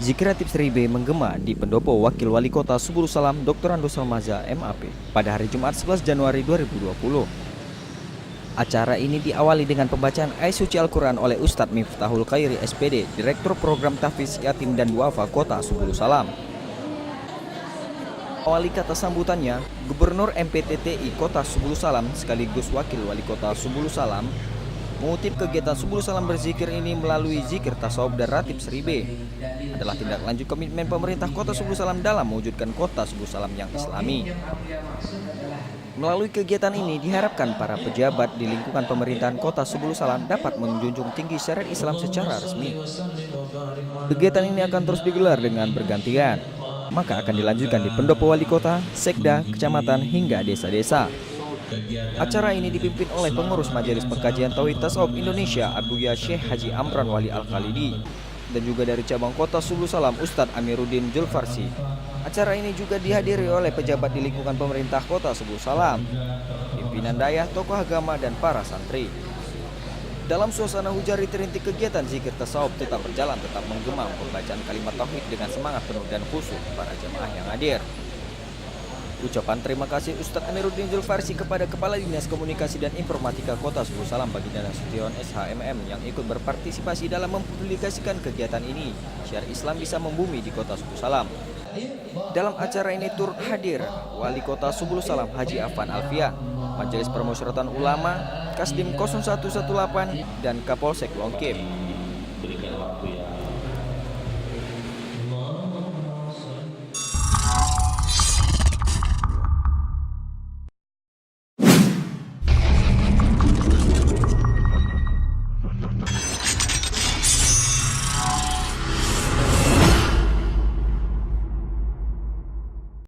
Zikir Ratib Seribe menggema di pendopo Wakil Wali Kota Subulu Salam Dr. Ando Salmaza MAP pada hari Jumat 11 Januari 2020. Acara ini diawali dengan pembacaan ayat suci Al-Quran oleh Ustadz Miftahul Khairi SPD, Direktur Program Tahfiz Yatim dan Duafa Kota Subulu Salam. Awali kata sambutannya, Gubernur MPTTI Kota Subulu Salam sekaligus Wakil Wali Kota Subulu Salam mengutip kegiatan Subulu Salam berzikir ini melalui zikir tasawuf dan ratib seribe adalah tindak lanjut komitmen pemerintah Kota Subulu Salam dalam mewujudkan Kota Subulu Salam yang islami. Melalui kegiatan ini diharapkan para pejabat di lingkungan pemerintahan Kota Subulu Salam dapat menjunjung tinggi syariat Islam secara resmi. Kegiatan ini akan terus digelar dengan bergantian, maka akan dilanjutkan di pendopo wali kota, sekda, kecamatan hingga desa-desa. Acara ini dipimpin oleh pengurus Majelis Pengkajian Tauhid Tasawuf Indonesia Abuya Syekh Haji Amran Wali Al-Khalidi dan juga dari cabang Kota Subulu Salam Ustadz Amiruddin Julfarsi. Acara ini juga dihadiri oleh pejabat di lingkungan pemerintah Kota Subulu Salam, pimpinan dayah, tokoh agama dan para santri. Dalam suasana hujari terintik kegiatan zikir tasawuf tetap berjalan, tetap menggema pembacaan kalimat tauhid dengan semangat penuh dan khusyuk para jemaah yang hadir. Ucapan terima kasih Ustadz Amiruddin Julfarsi kepada Kepala Dinas Komunikasi dan Informatika Kota Subulu Salam Baginda Nasution SHMM yang ikut berpartisipasi dalam mempublikasikan kegiatan ini. Syiar Islam bisa membumi di Kota Subulu Salam. Dalam acara ini turut hadir Wali Kota Subulu Salam Haji Afan Alfian, Majelis Permusyawaratan Ulama, Kasdim 0118 dan Kapolsek Longkim.